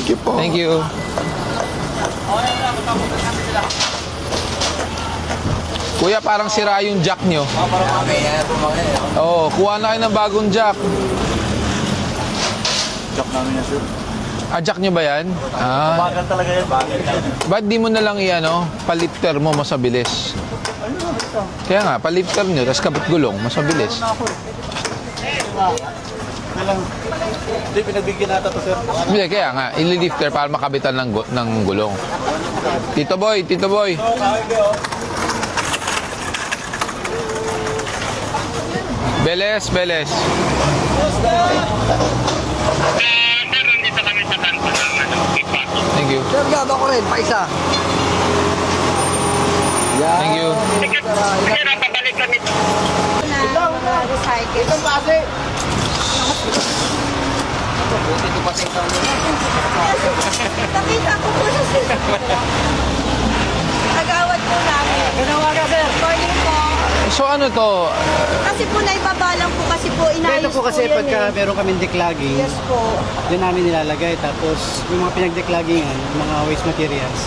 Thank you po. Thank you. Kuya, parang sira yung jack nyo. Oo, kuha na kayo ng bagong jack. Jack namin yan, sir. Ah, jack nyo ba yan? Ah. Bagal talaga yan. Bagal yan. Ba't di mo na lang palifter mo, mas mabilis? Kaya nga, palifter nyo, tapos kabit gulong, mas mabilis. Hindi, pinagbigyan natin to, sir. Hindi, kaya nga, ililifter para makabitan ng gulong. Tito Boy, Tito Boy. Beles, Beles. Nandito kami sa kanto ng ipa. Thank you. Sir, gado ko rin, paisa. Thank you. Kasi napabalik kami. Recycle. Itong klase. Nakita ko po sa sila. Agawad po namin. Ginawa ka, sir. Morning po. So ano to? Kasi po naibabalang po kasi po inayos Ito po kasi yan pagka meron kaming declogging, Yes po. yun namin nilalagay. Tapos yung mga pinag-decloggingan, mga waste materials,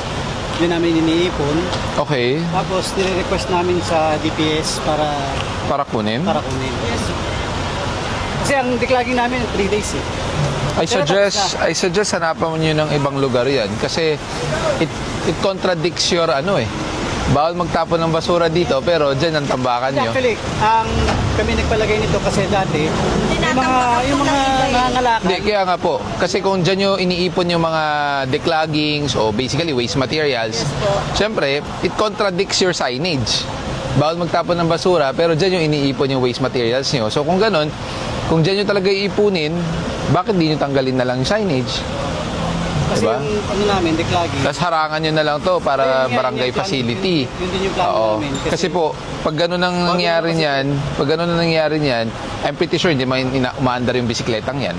yun namin iniipon. Okay, Tapos nire-request namin sa DPS para para kunin. kunin. Yes. Kasi ang declogging namin 3 days eh. I suggest hanapan mo nyo ng ibang lugar yan kasi it contradicts your bawal magtapon ng basura dito pero dyan ang tambakan nyo. Actually, kami nagpalagay nito kasi dati, yung mga nangangalakal. Hindi, kaya nga po. Kasi kung dyan nyo iniipon yung mga decloggings o basically waste materials, syempre, it contradicts your signage. Bawal magtapon ng basura pero dyan yung iniipon yung waste materials nyo. So kung ganun, kung dyan nyo talaga iipunin, bakit di nyo tanggalin na lang yung signage? Kasi Diba? yung namin, declogging. Tapos harangan nyo na lang to para Yun, barangay yun, yun, facility. Yun din yung plano Oo. namin. Kasi po, pag gano'n ang nangyari niyan, I'm pretty sure hindi umaandar yung bisikletang yan.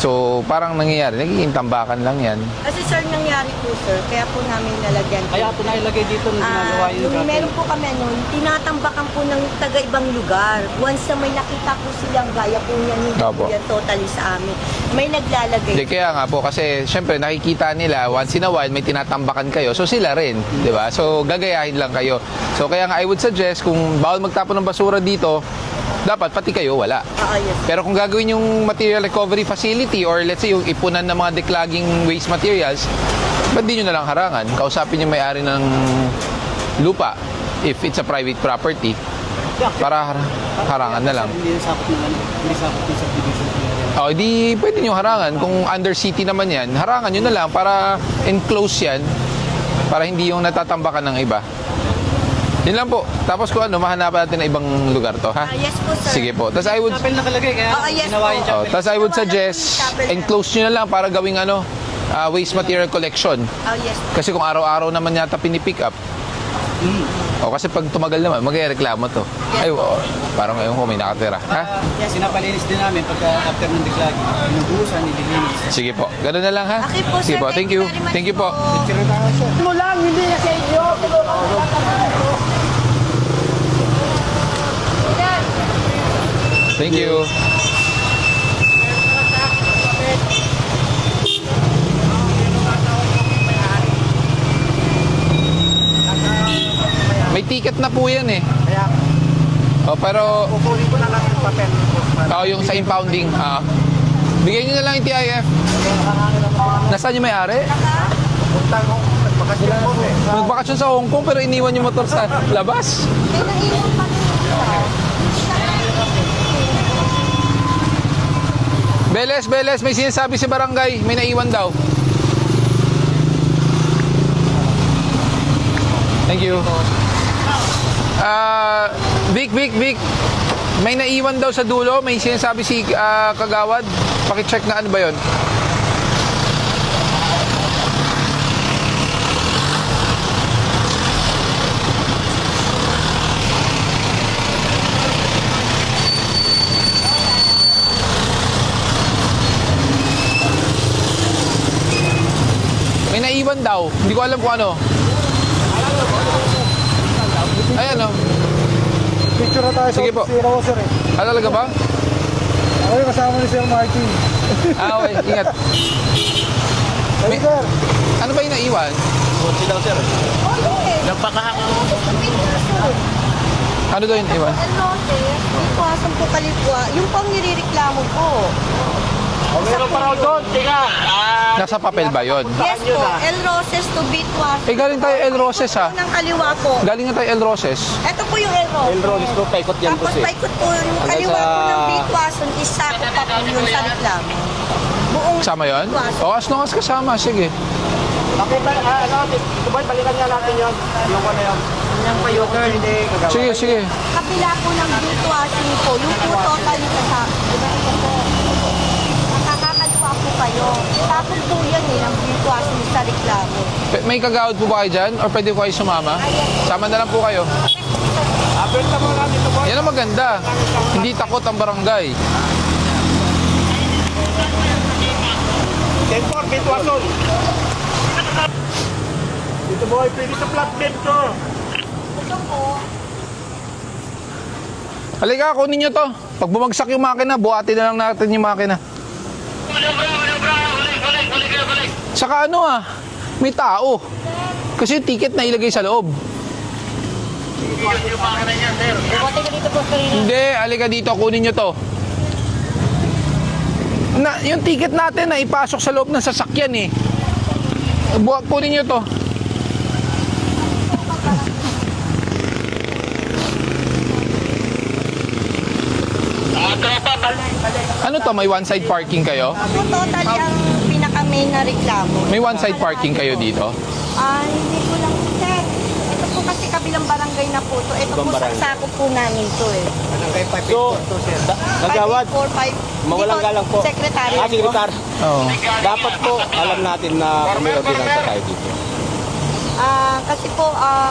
So, parang nangyayari, nagiging tambakan lang yan. Kasi sir, nangyari po sir, kaya po namin nalagyan. Kaya ito nailagay dito nung ginagawa yung Yung meron po kami tinatambakan po ng taga-ibang lugar. Once na may nakita po silang gaya po niyan, hindi Opo. po yan totally sa amin. May naglalagay. Hindi, kaya nga po, kasi syempre nakikita nila, once in a while, may tinatambakan kayo, so sila rin, di ba? So, gagayahin lang kayo. So, kaya nga, I would suggest, kung bawal magtapon ng basura dito, dapat pati kayo wala. Yes. Pero kung gagawin yung material recovery facility or let's say yung ipunan ng mga declogging waste materials, ba't di nyo na lang harangan? Kausapin yung may-ari ng lupa if it's a private property para harangan na lang. Hindi sakot ng subdivision. O, di pwede nyo harangan. Kung under city naman yan, harangan nyo na lang para enclose yan para hindi yung natatambakan ng iba. Yun lang po. Tapos kung mahanapan natin na ibang lugar to, ha? Yes po sir. Sige po. Tapos I would... Chapel nakalagay, kaya yes ginawa po. yung chapel. Tapos I would suggest, enclose nyo na lang para gawing waste material collection. Yes. Kasi kung araw-araw naman yata pinipick up, o kasi pag tumagal naman, magreklamo to. Ay, parang ngayon ko may nakatira. Ha? Sinapalinis din namin pagka after ng declogging. Inubusan, nililinis. Sige po. Ganun na lang, ha? Okay po, Sige sir. po. Thank you. Very much Thank you po. Mo lang, hindi na sa inyo. Thank you. May ticket na po yan eh. Kaya, Pero kukunin ko na lang yung papel. yung sa impounding, bigyan nyo na lang yung TIF. Nasaan yung may-ari? Puntang ko, nagpakasyon ko eh. Magbakasyon sa Hong Kong pero iniwan yung motor sa labas. May naiwan pa rin. Beles, may sinasabi si barangay, may naiwan daw. Thank you. Vic, may naiwan daw sa dulo, may sinasabi si Kagawad. Paki-check na ano ba 'yon? May naiwan daw. Hindi ko alam kung ano. Ayan o. Picture na tayo Sige po. si Roser eh. Talaga ba? Ako yung kasama ni Sir Martin. Okay, ingat. May, ano ba yung naiwan? Kotse daw, sir. Oh, yes. Nagpakahako. Ano daw yung naiwan? Ano, sir? Dito, po kalikwa. Yung pang nirereklamo po. Meron pa raw doon. Tika. Nasa papel ba yon? Yes po, El Roses to Bitwas. Eh, galing tayo El Roses, ha? Ng kaliwa po. Galing na tayo El Roses. Ito po yung El Roses. El Roses po, paikot yan po, Tapos sir. paikot po yung kaliwa po ng Bitwason, isa ko pa po yung sa reklamo. Buong Kasama yon? Bitwason. O, as long as kasama, sige. Okay, Tuboy, balikan niya natin yun. Yung ano yun. Yung pa yung hindi kagawa. Sige, sige. Kabila po ng Bitwason po, yung po total nito sa, diba ito po, nakakaliwa po kayo. Tapos po yan ng Bitwason sa reklamo. May kagawad po ba kayo dyan? Or pwede po kayo sumama? Sama na lang po kayo. Abenta mo namin, Tuboy. Yan ang maganda. Hindi takot ang barangay. 10-4, Bitwason. Dito boy, pwede sa flatbed ko. Ito po, Halika, kunin nyo to. Pag bumagsak yung makina, buhatin na lang natin yung makina. Saka ano may tao. Kasi yung ticket na ilagay sa loob. Hindi, halika dito, kunin nyo to. Yung ticket natin na ipasok sa loob ng sasakyan eh. Kunin nyo to. Ano to, may one side parking kayo? ito total yung pinaka-main na reklamo. May one side parking kayo dito? Hindi ko lang check. Ito po kasi kabilang barangay na po to. Ito po sakop po namin to eh. Barangay 5 So, kagawad, 584, 5. mawalang galang po. Sekretary. Sekretar. Oo. Dapat po, alam natin na may ordinansa tayo dito. Kasi po,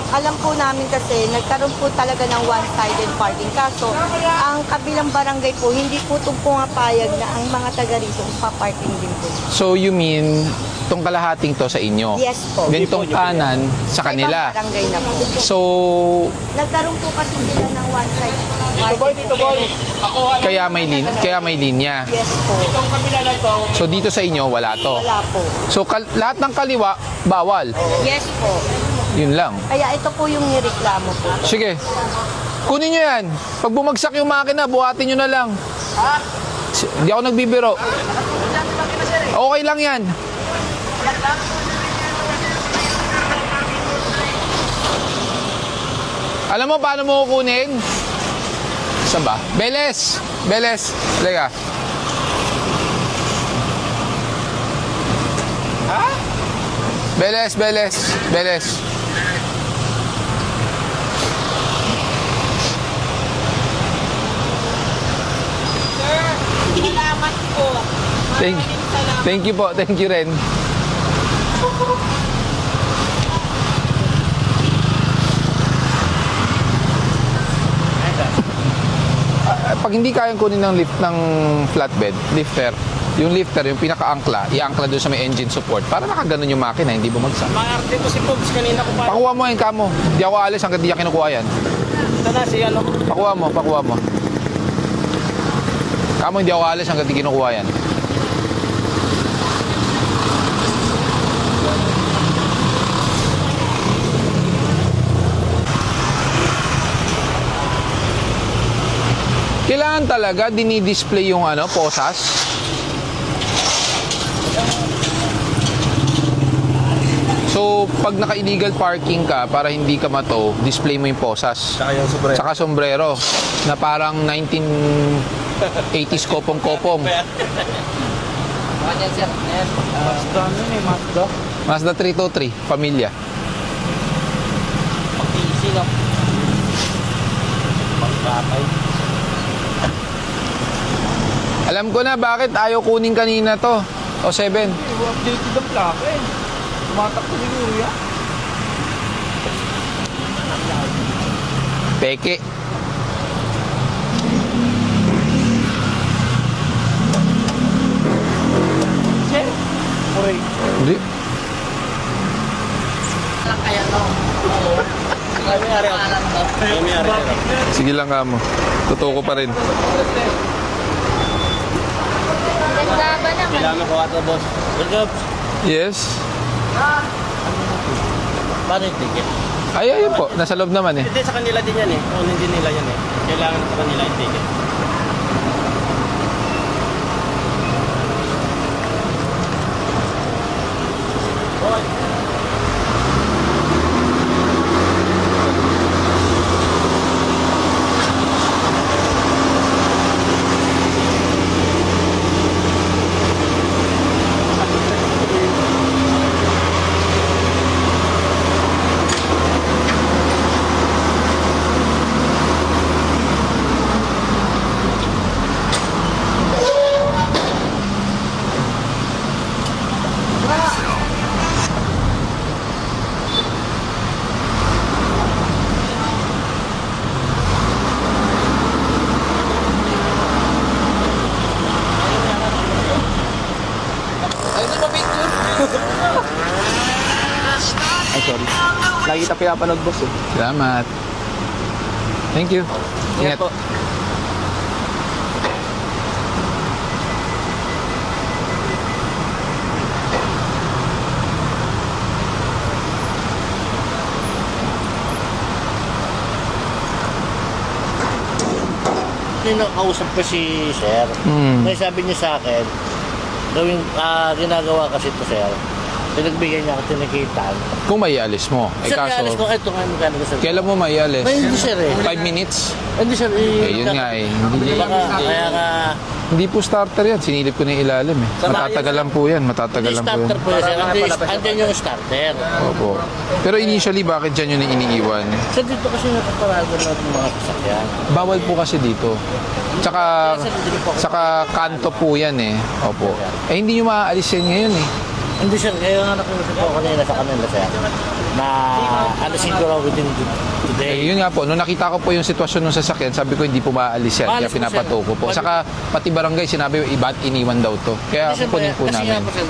alam po namin kasi nagkaroon po talaga ng one-sided parking. Kaso, ang kabilang barangay po, hindi po itong pumapayag na ang mga taga rito paparking din po. So you mean, tong kalahating to sa inyo? Yes po. Then tong kanan sa kanila. Ibang barangay na po. So, Nagkaroon po kasi sila ng one-sided parking. Dito boy. Ako, kaya may linya. Yes po. itong kabila na to. So dito sa inyo, wala to. Wala po. So lahat ng kaliwa, bawal. Yes po. Yun lang. Kaya ito po yung nireklamo po. Sige. Kunin nyo yan. Pag bumagsak yung makina, buhatin nyo na lang. Hindi ako nagbibiro. Okay lang yan. Alam mo paano mo kukunin? Saan ba? Beles! Beles! Halika. Ha? Beles, Beles, Beles. Salamat po. Thank you po. Thank you rin. Pag hindi kayang kunin ng lift ng flatbed, lifter, yung pinaka-angkla, i-angkla doon sa may engine support para nakaganon yung makina, hindi bumagsak. Maarte ko si Pogs kanina ko pa. Pakuha mo yan, kamo. Hindi ako alis hanggang di niya kinukuha yan. Ito na si ano. Pakuha mo. Kamo, hindi ako alis hanggang di kinukuha yan. Kailangan talaga dinidisplay yung posas. So, pag naka-illegal parking ka, para hindi ka mato, display mo yung posas. Saka yung sobre. Saka sombrero, na parang 1980s kopong-kopong. Mazda ano eh, Mazda. Mazda 323, pamilya. Pag-easy no. Pag-batay. Alam ko na bakit ayaw kunin kanina to. O 7. Updated ang plaka eh. Tumatakbo ni Luya. Peke. Sir. Uray. Hindi. May-ari ako. May-ari ako. Sige lang kamo. Totoo ko pa rin. Naglaban naman. Kailangan ko ato boss. Good job. Yes. Paano yung ticket? Ay, ayun po. Nasa loob naman eh. Hindi, sa kanila din yan eh. O, hindi nila yan eh. Kailangan sa kanila yung ticket. Ay, sorry. Lagi kita pinapanood, boss eh. Salamat. Thank you. Ingat. po. Kausap ko si Sir. May sabi niya sa akin, ginagawa kasi ito, Sir. Pinagbigyan niya ako tinikitan. Kung may ialis mo. Eh Sir, kaso, ialis ko, ito nga magkano ko, Sir. kailan mo may ialis? May hindi, Sir eh. 5 minutes? Hindi, Sir. Eh, yun nga eh. Hindi, Kaya nga, hindi po starter yan. Sinilip ko na yung ilalim eh. Matatagalan po yan. Matatagalan po yan. starter po yun, Sir. Andyan yung starter. Opo. Pero initially, bakit dyan yun iniiwan? Sir, dito kasi napaparagan natin mga sasakyan. Bawal po kasi dito. Tsaka, saka kanto po yan eh. Opo. Eh, hindi nyo maaalis yan ngayon eh. Hindi, Sir. Kaya nga nakiusap ko kanina sa kanila, Sir. Na alisin ko raw within today. Eh, yun nga po, nung nakita ko po yung sitwasyon ng sasakyan, sabi ko hindi po maaalis yan. Kaya Maalis po, pinapato ko po. Sir. Saka pati barangay, sinabi iba't iniwan daw to. Kaya Hindi, Sir, kukunin po kasi nga namin. po, Sir,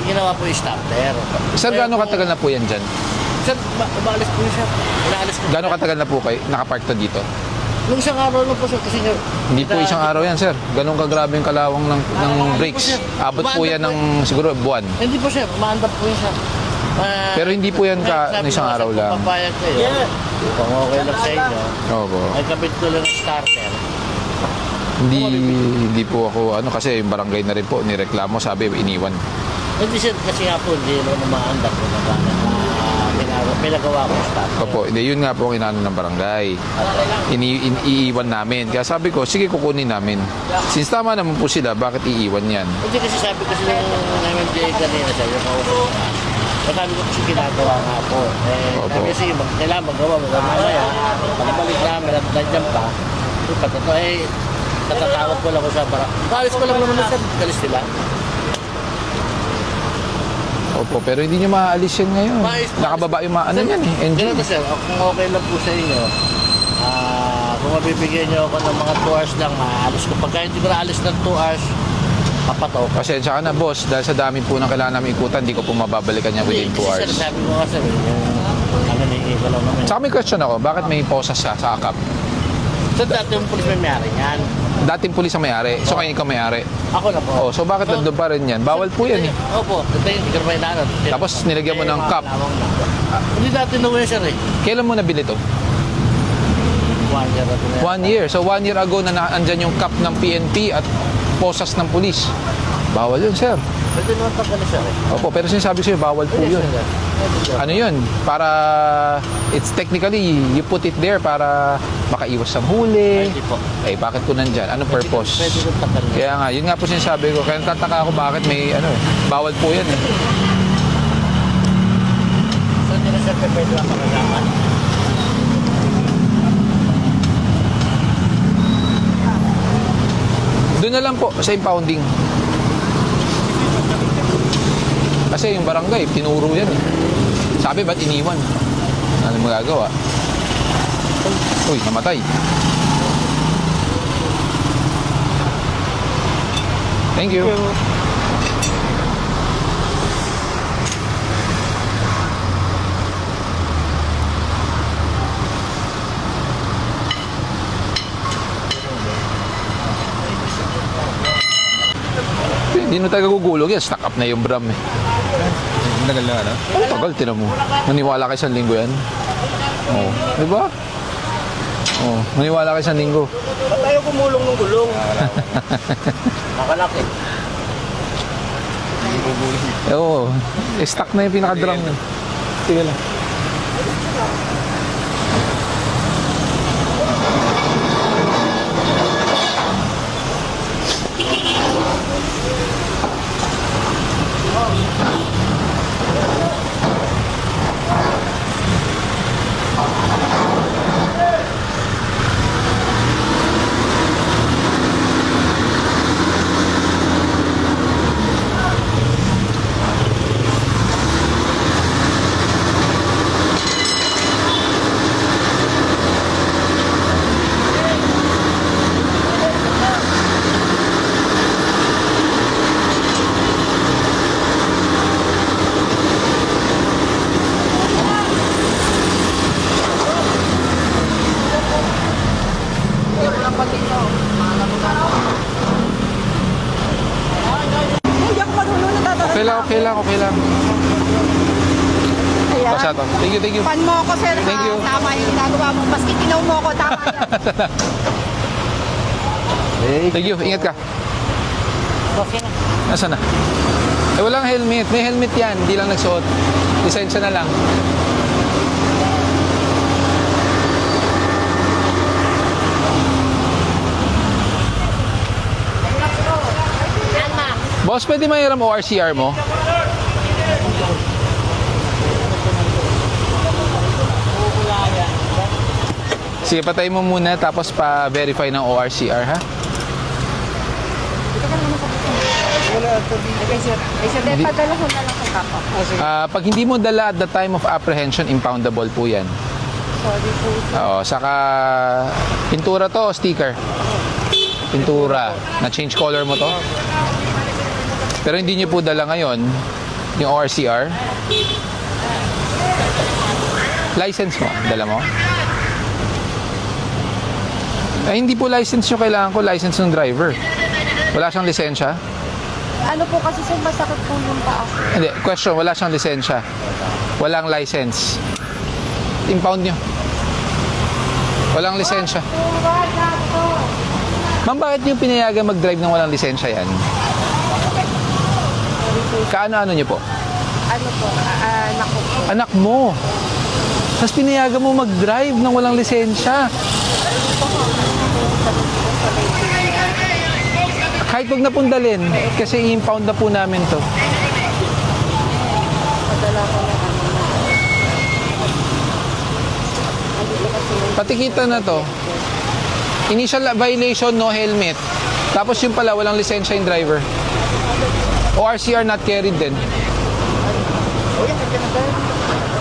ginawa po yung starter. Sir, Kaya gaano po- katagal na po yan dyan? Sir, umaalis po yun, Sir. Inaalis ko. Gaano katagal na po kayo nakapark to dito? Nung isang araw lang po, Sir, kasi nga... Hindi po isang araw yan, sir. Ganun kagrabe yung kalawang ng brakes. Abot po yan ng siguro buwan. Hindi po, Sir. Maandap po yun, Sir. Pero hindi po yan sabi isang ko, araw Sir, lang. kung papayag kayo, kung okay lang sa inyo, Opo. ay kapit ko lang ng starter. Hindi po ako, kasi yung barangay na rin po, nireklamo, sabi, iniwan. Hindi, Sir, kasi nga po, hindi naman maandap ko na pinagawa ko starter. Opo, hindi, yun nga po ang inano ng barangay. Iiwan namin. Kaya sabi ko, sige, kukunin namin. Since tama naman po sila, bakit iiwan yan? Hindi kasi sabi kasi ng MMDA kanina, Sir, yung kausap na. Sabi ko kasi ginagawa nga po. Opo. Sabi kasi kailangan magawa mamaya. Pagkabalik namin at nandiyan pa. Pagkato natatawag ko lang ko sa barang. Kalis ko lang naman sa kalis nila. Opo, pero hindi nyo maaalis yan ngayon. Nakababa yung yan eh, engine. Ganito, Sir, kung okay lang po sa inyo, kung mabibigyan nyo ako ng mga 2 hours lang, maalis ko. Pagka hindi ko naalis ng 2 hours, papataw ko. Pasensya ka na, boss. Dahil sa dami po ng kailangan namin ikutan, hindi ko po mababalikan niya within 2 hours. Kasi sabi ko nga, Sir, yung ko lang naman. Saka may question ako, bakit may posas sa akap? So, dati yung pulis may mayari yan. Dating pulis ang may-ari, so kayo ikaw may-ari. Ako na po. Oh, so bakit nandun pa rin yan? Bawal po yan eh. Opo, ito yung hindi ko naman inaanod. Tapos nilagyan mo ng cup. Hindi dati na Sir eh. Kailan mo nabili to? 1 year na po. 1 year. So 1 year ago na andyan yung cup ng PNP at posas ng pulis. Bawal yun, sir. Pwede naman pagka na Sir eh. Opo, pero sinasabi sa'yo, bawal po yun. Ano yun? Para, it's technically, you put it there para makaiwas sa huli. Hindi po. Eh, bakit po nandyan? Anong purpose? Pwede naman pagka na. Kaya nga, yun nga po sinasabi ko. Kaya tataka ako bakit may, bawal po yan eh. So, hindi na Sir pwede lang pagkagaman. Doon na lang po sa impounding. Kasi yung barangay, tinuro yan eh. Sabi, ba't iniwan? Ano magagawa? Uy, namatay. Thank you. Hindi na tayo gugulog yan. Stack up na yung bram eh. Tagal na, ano? Tagal, tinan mo. Naniwala kayo 1 linggo yan? Oo. Di ba? Oo. Naniwala kayo 1 linggo. Ba't tayo kumulong ng gulong? Nakalaki. Oo. Stuck na yung pinaka-drum. Sige lang. Okay lang. Ayan. Basta to. Thank you. Fan mo ako, sir. Thank you. Tama yung ginagawa mo. Maski tinaw mo ako, tama yan. Thank you. Ingat ka. Okay na. Nasaan na? Walang helmet. May helmet yan. Hindi lang nagsuot. Lisensya na lang. Boss, pwede mahiram ORCR mo? Sige, patay mo muna tapos pa-verify ng ORCR, ha? Padala ko na lang kay Papa. Pag hindi mo dala at the time of apprehension, impoundable po yan. Sorry po. Oo, saka pintura to o sticker? Pintura. Na-change color mo to? Pero hindi niyo po dala ngayon yung ORCR. License mo, dala mo? Ay, hindi po license yung kailangan ko, license ng driver. Wala siyang lisensya? Ano po kasi sir, masakit po yung paa ko. Hindi, question, wala siyang lisensya. Walang license. Impound nyo. Walang lisensya. Ma'am, bakit niyo pinayagan mag-drive ng walang lisensya yan? Kaano-ano niyo po? Ano po, anak ko po. Anak mo. Tapos pinayagan mo mag-drive ng walang lisensya. Kahit wag na pong dalhin, kasi i-impound na po namin to. Padala ko na Patikita na to. Initial violation, no helmet. Tapos yung pala, walang lisensya yung driver. ORCR not carried din.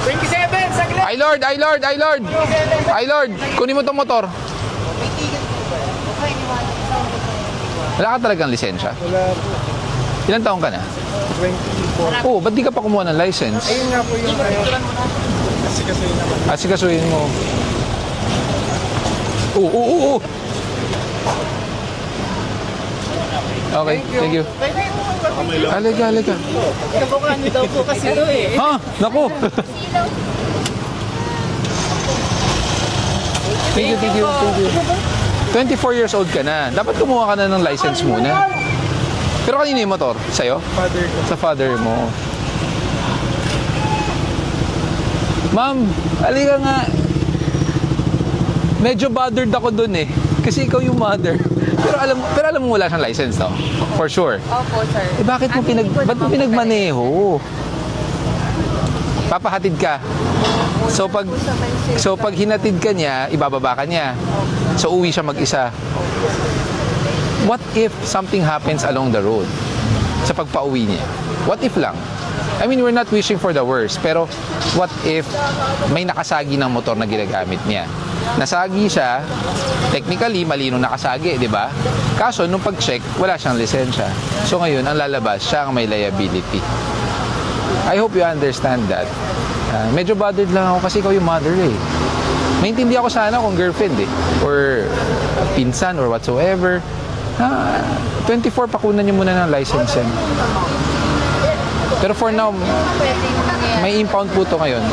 27, saglit! Ay Lord! Kunin mo tong motor. Wala ka talagang lisensya? Wala po. Ilan taong ka na? 24. Oo, ba't di ka pa kumuha ng license? Ayun nga po yung Asikasuhin naman. Asikasuhin mo. Oo. Okay, thank you. Halika. Kabukhan niyo daw po kasi ito eh. Ha? Naku. Thank you. 24 years old ka na. Dapat kumuha ka na ng license muna. Pero kanino yung motor? Sa'yo? Father ko. Sa father mo. Ma'am, halika nga. Medyo bothered ako dun eh. Kasi ikaw yung mother. Pero alam mo wala siyang license, no? For sure. Opo, sir. Eh bakit mo ba't mo pinagmaneho? Papahatid ka. So pag hinatid ka niya, ibababa ka niya. So uwi siya mag-isa. What if something happens along the road sa pagpauwi niya? What if lang? I mean, we're not wishing for the worst, pero what if may nakasagi ng motor na ginagamit niya? Nasagi siya, technically, malino nakasagi, di ba? Kaso, nung pag-check, wala siyang lisensya. So ngayon, ang lalabas, siya ang may liability. I hope you understand that. Medyo bothered lang ako kasi ikaw yung mother eh. Maintindihan ako sana kung girlfriend eh. Or pinsan or whatsoever. 24, pakunan niyo muna ng license yan. Pero for now, Pwedeng mangyayari. may impound po to ngayon.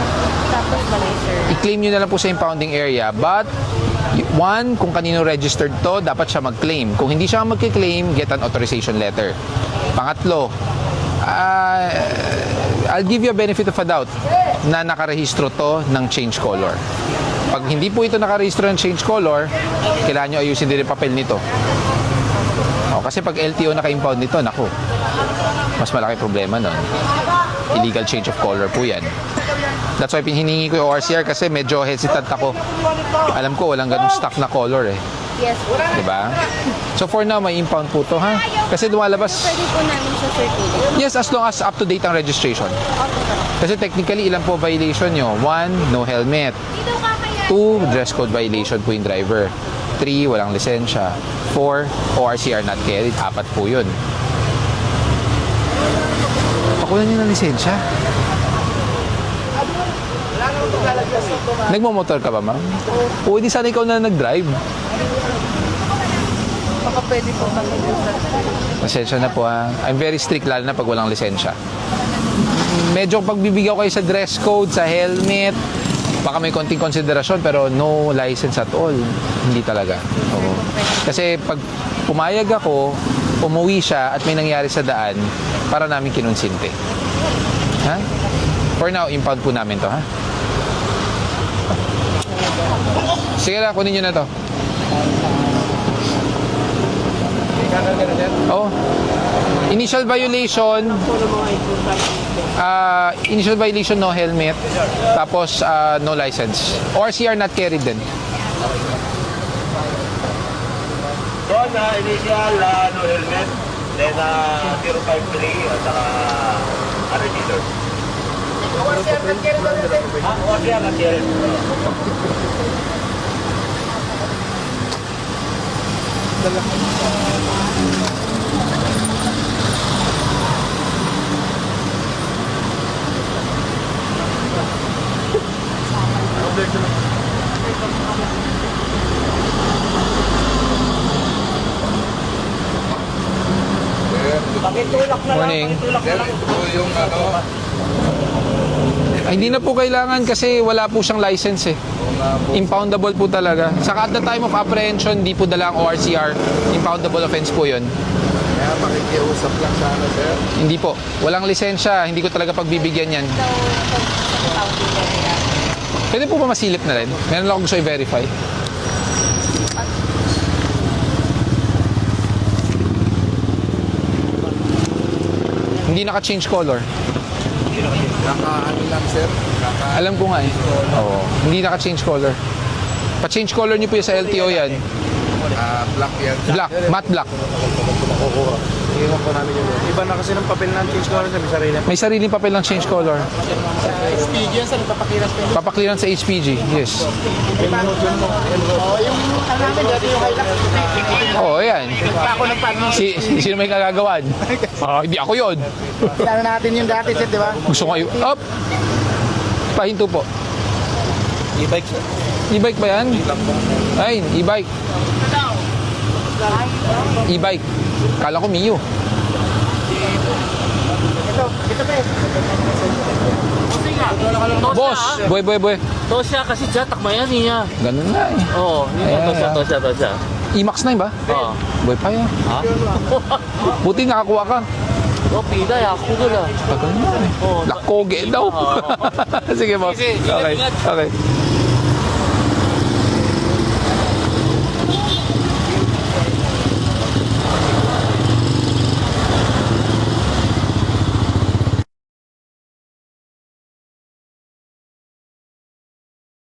Tapos mali, sir. I-claim nyo na lang po sa impounding area. But, one, kung kanino registered to, dapat siya mag-claim. Kung hindi siya mag-claim, get an authorization letter. Pangatlo, I'll give you a benefit of a doubt na nakarehistro to ng change color. Pag hindi po ito nakarehistro ng change color, kailangan nyo ayusin din yung papel nito. Kasi pag LTO naka-impound nito, naku, mas malaki problema nun. Illegal change of color po yan. That's why hiningi ko yung ORCR kasi medyo hesitant ako. Alam ko walang ganung stock na color eh. Yes, po. Diba? So for now, may impound po to ha. Kasi lumalabas, Pwede po namin siya circulate. yes, as long as up to date ang registration. Kasi technically, ilan po violation nyo? 1, no helmet. 2, dress code violation po yung driver. 3, walang lisensya. 4, ORCR not carried. 4 po yun. Pakulan nyo ng lisensya. Nagmamotor ka ba, ma'am? O, hindi sana ikaw na nag-drive. Baka pwede po kami Lisensya na po ha. I'm very strict lalo na pag walang lisensya. Medyo pagbibigyan ko kayo sa dress code, sa helmet, baka may konting konsiderasyon pero no license at all. Hindi talaga. Oo. Kasi pag pumayag ako, umuwi siya at may nangyari sa daan, para namin kinonsinte. Ha? For now, impound po namin to ha. Sige lang, kunin nyo na to. Oh. Initial violation, no helmet, tapos no license. ORCR not carried din. So, initial, no helmet, then 053 at saka register. ORCR not carried. Morning. Ay, hindi na po kailangan kasi wala po siyang license eh. Impoundable po talaga. Saka at the time of apprehension, di po dala ang ORCR. Impoundable offense po yun. Kaya makikiusap lang sana, sir. Hindi po. Walang lisensya. Hindi ko talaga pagbibigyan yan. Pwede po ba masilip na rin? Meron lang akong gusto i-verify. Hindi naka-change color. Naka-ano lang, sir. Alam ko nga eh. Oo. Hindi naka-change color. Pa-change color niyo po yung sa LTO yan. Black yan. Black. Matte black. Iwan ko namin yun. Iba na kasi ng papel ng change color sa sarili. May sariling papel ng change color. SPG yan, sir. Nagpapakiras pa. Papakliran sa HPG. Yes. Yung namin dati yung Hilux. Oo, yan. Ako nagpaano. Sino may kagagawan? Hindi ako yun. Ano natin yung dati, sir, di ba? Gusto ko up. Pahinto po. E-bike, sir. E-bike ba yan? Ay, e-bike. E-bike. Kala ko Mio. Ito pa eh. Boss, boy. Tosya kasi siya, takmayan niya. Ganun na eh. Oo, tosya. E-Max 9 ba? Oo. Boy pa yan. Ha? Buti nakakuha ka. Oh, pila, ako doon ah. Tagal na eh. Oo. Lakoge daw. Sige boss. Sige, Okay. ingat. Okay.